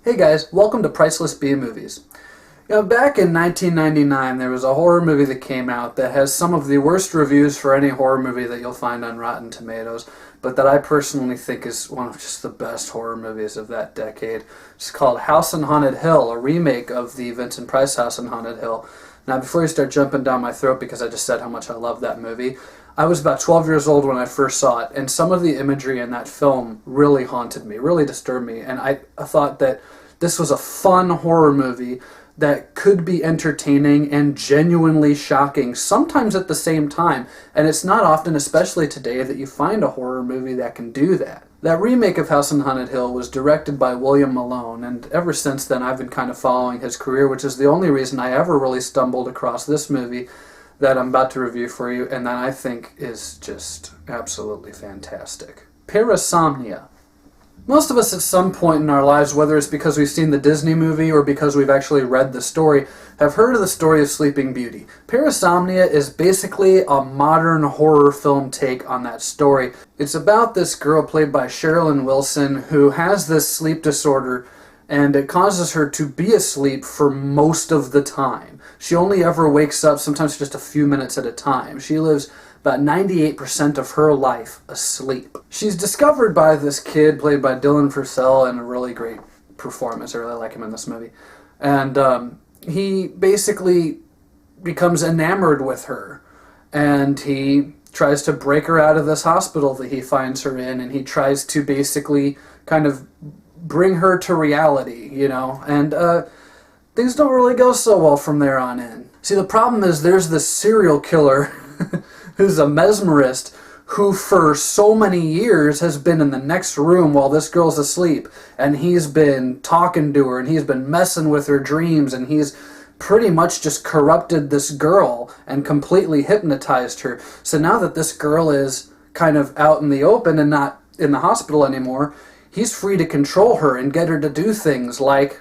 Hey guys, welcome to Priceless B Movies. Back in 1999, there was a horror movie that came out that has some of the worst reviews for any horror movie that you'll find on Rotten Tomatoes, but that I personally think is one of just the best horror movies of that decade. It's called House on Haunted Hill, a remake of the Vincent Price House on Haunted Hill. Now, before you start jumping down my throat because I just said how much I love that movie, I was about 12 years old when I first saw it, and some of the imagery in that film really haunted me, really disturbed me, and I thought that this was a fun horror movie that could be entertaining and genuinely shocking, sometimes at the same time, and it's not often, especially today, that you find a horror movie that can do that. That remake of House on Haunted Hill was directed by William Malone, and ever since then I've been kind of following his career, which is the only reason I ever really stumbled across this movie that I'm about to review for you, and that I think is just absolutely fantastic. Parasomnia. Most of us at some point in our lives, whether it's because we've seen the Disney movie or because we've actually read the story, have heard of the story of Sleeping Beauty. Parasomnia is basically a modern horror film take on that story. It's about this girl played by Sherilyn Wilson who has this sleep disorder, and it causes her to be asleep for most of the time. She only ever wakes up sometimes just a few minutes at a time. She lives about 98% of her life asleep. She's discovered by this kid played by Dylan Purcell in a really great performance. I really like him in this movie. And he basically becomes enamored with her. And he tries to break her out of this hospital that he finds her in. And he tries to basically kind of bring her to reality, And things don't really go so well from there on in. See, the problem is there's this serial killer who's a mesmerist who for so many years has been in the next room while this girl's asleep, and he's been talking to her, and he's been messing with her dreams, and he's pretty much just corrupted this girl and completely hypnotized her. So now that this girl is kind of out in the open and not in the hospital anymore, he's free to control her and get her to do things like,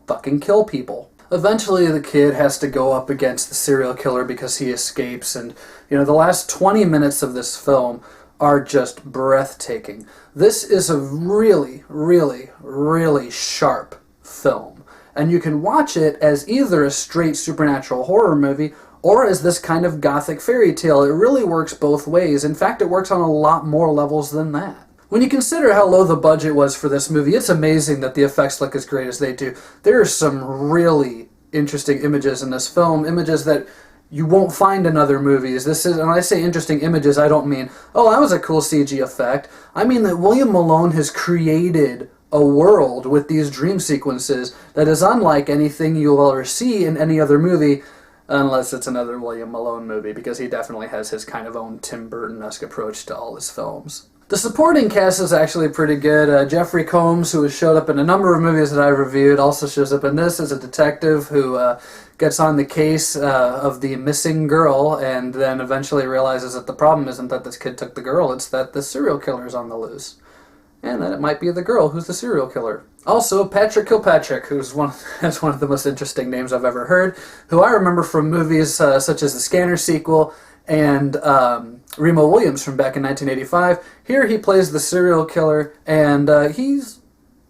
fucking kill people. Eventually the kid has to go up against the serial killer because he escapes, and the last 20 minutes of this film are just breathtaking. This is a really, really, really sharp film, and you can watch it as either a straight supernatural horror movie or as this kind of gothic fairy tale. It really works both ways. In fact, it works on a lot more levels than that. When you consider how low the budget was for this movie, it's amazing that the effects look as great as they do. There are some really interesting images in this film, images that you won't find in other movies. And when I say interesting images, I don't mean, oh, that was a cool CG effect. I mean that William Malone has created a world with these dream sequences that is unlike anything you'll ever see in any other movie, unless it's another William Malone movie, because he definitely has his kind of own Tim Burton-esque approach to all his films. The supporting cast is actually pretty good. Jeffrey Combs, who has showed up in a number of movies that I've reviewed, also shows up in this as a detective who gets on the case of the missing girl, and then eventually realizes that the problem isn't that this kid took the girl, it's that the serial killer is on the loose. And that it might be the girl who's the serial killer. Also, Patrick Kilpatrick, who's has one of the most interesting names I've ever heard, who I remember from movies such as the Scanner sequel, and Remo Williams from back in 1985. Here he plays the serial killer, and he's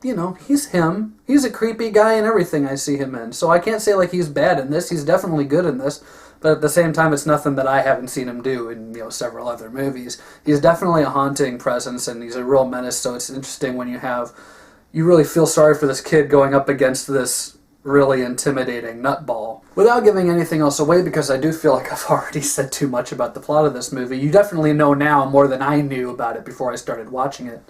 him. He's a creepy guy in everything I see him in. So I can't say like he's bad in this. He's definitely good in this, but at the same time, it's nothing that I haven't seen him do in several other movies. He's definitely a haunting presence, and he's a real menace. So it's interesting when you really feel sorry for this kid going up against this really intimidating nutball. Without giving anything else away, because I do feel like I've already said too much about the plot of this movie, you definitely know now more than I knew about it before I started watching it.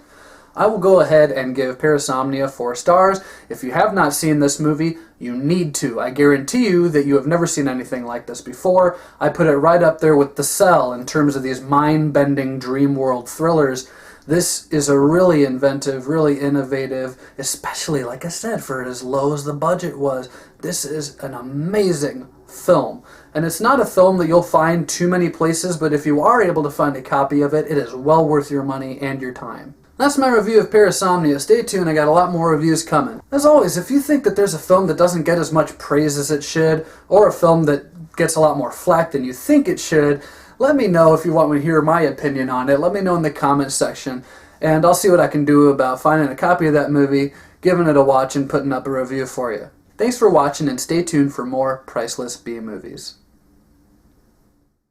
I will go ahead and give Parasomnia 4 stars. If you have not seen this movie, you need to. I guarantee you that you have never seen anything like this before. I put it right up there with The Cell in terms of these mind-bending dream world thrillers. This is a really inventive, really innovative, especially, like I said, for as low as the budget was. This is an amazing film. And it's not a film that you'll find too many places, but if you are able to find a copy of it, it is well worth your money and your time. That's my review of Parasomnia. Stay tuned, I got a lot more reviews coming. As always, if you think that there's a film that doesn't get as much praise as it should, or a film that gets a lot more flack than you think it should, let me know if you want me to hear my opinion on it. Let me know in the comments section, and I'll see what I can do about finding a copy of that movie, giving it a watch and putting up a review for you. Thanks for watching, and stay tuned for more Priceless B movies.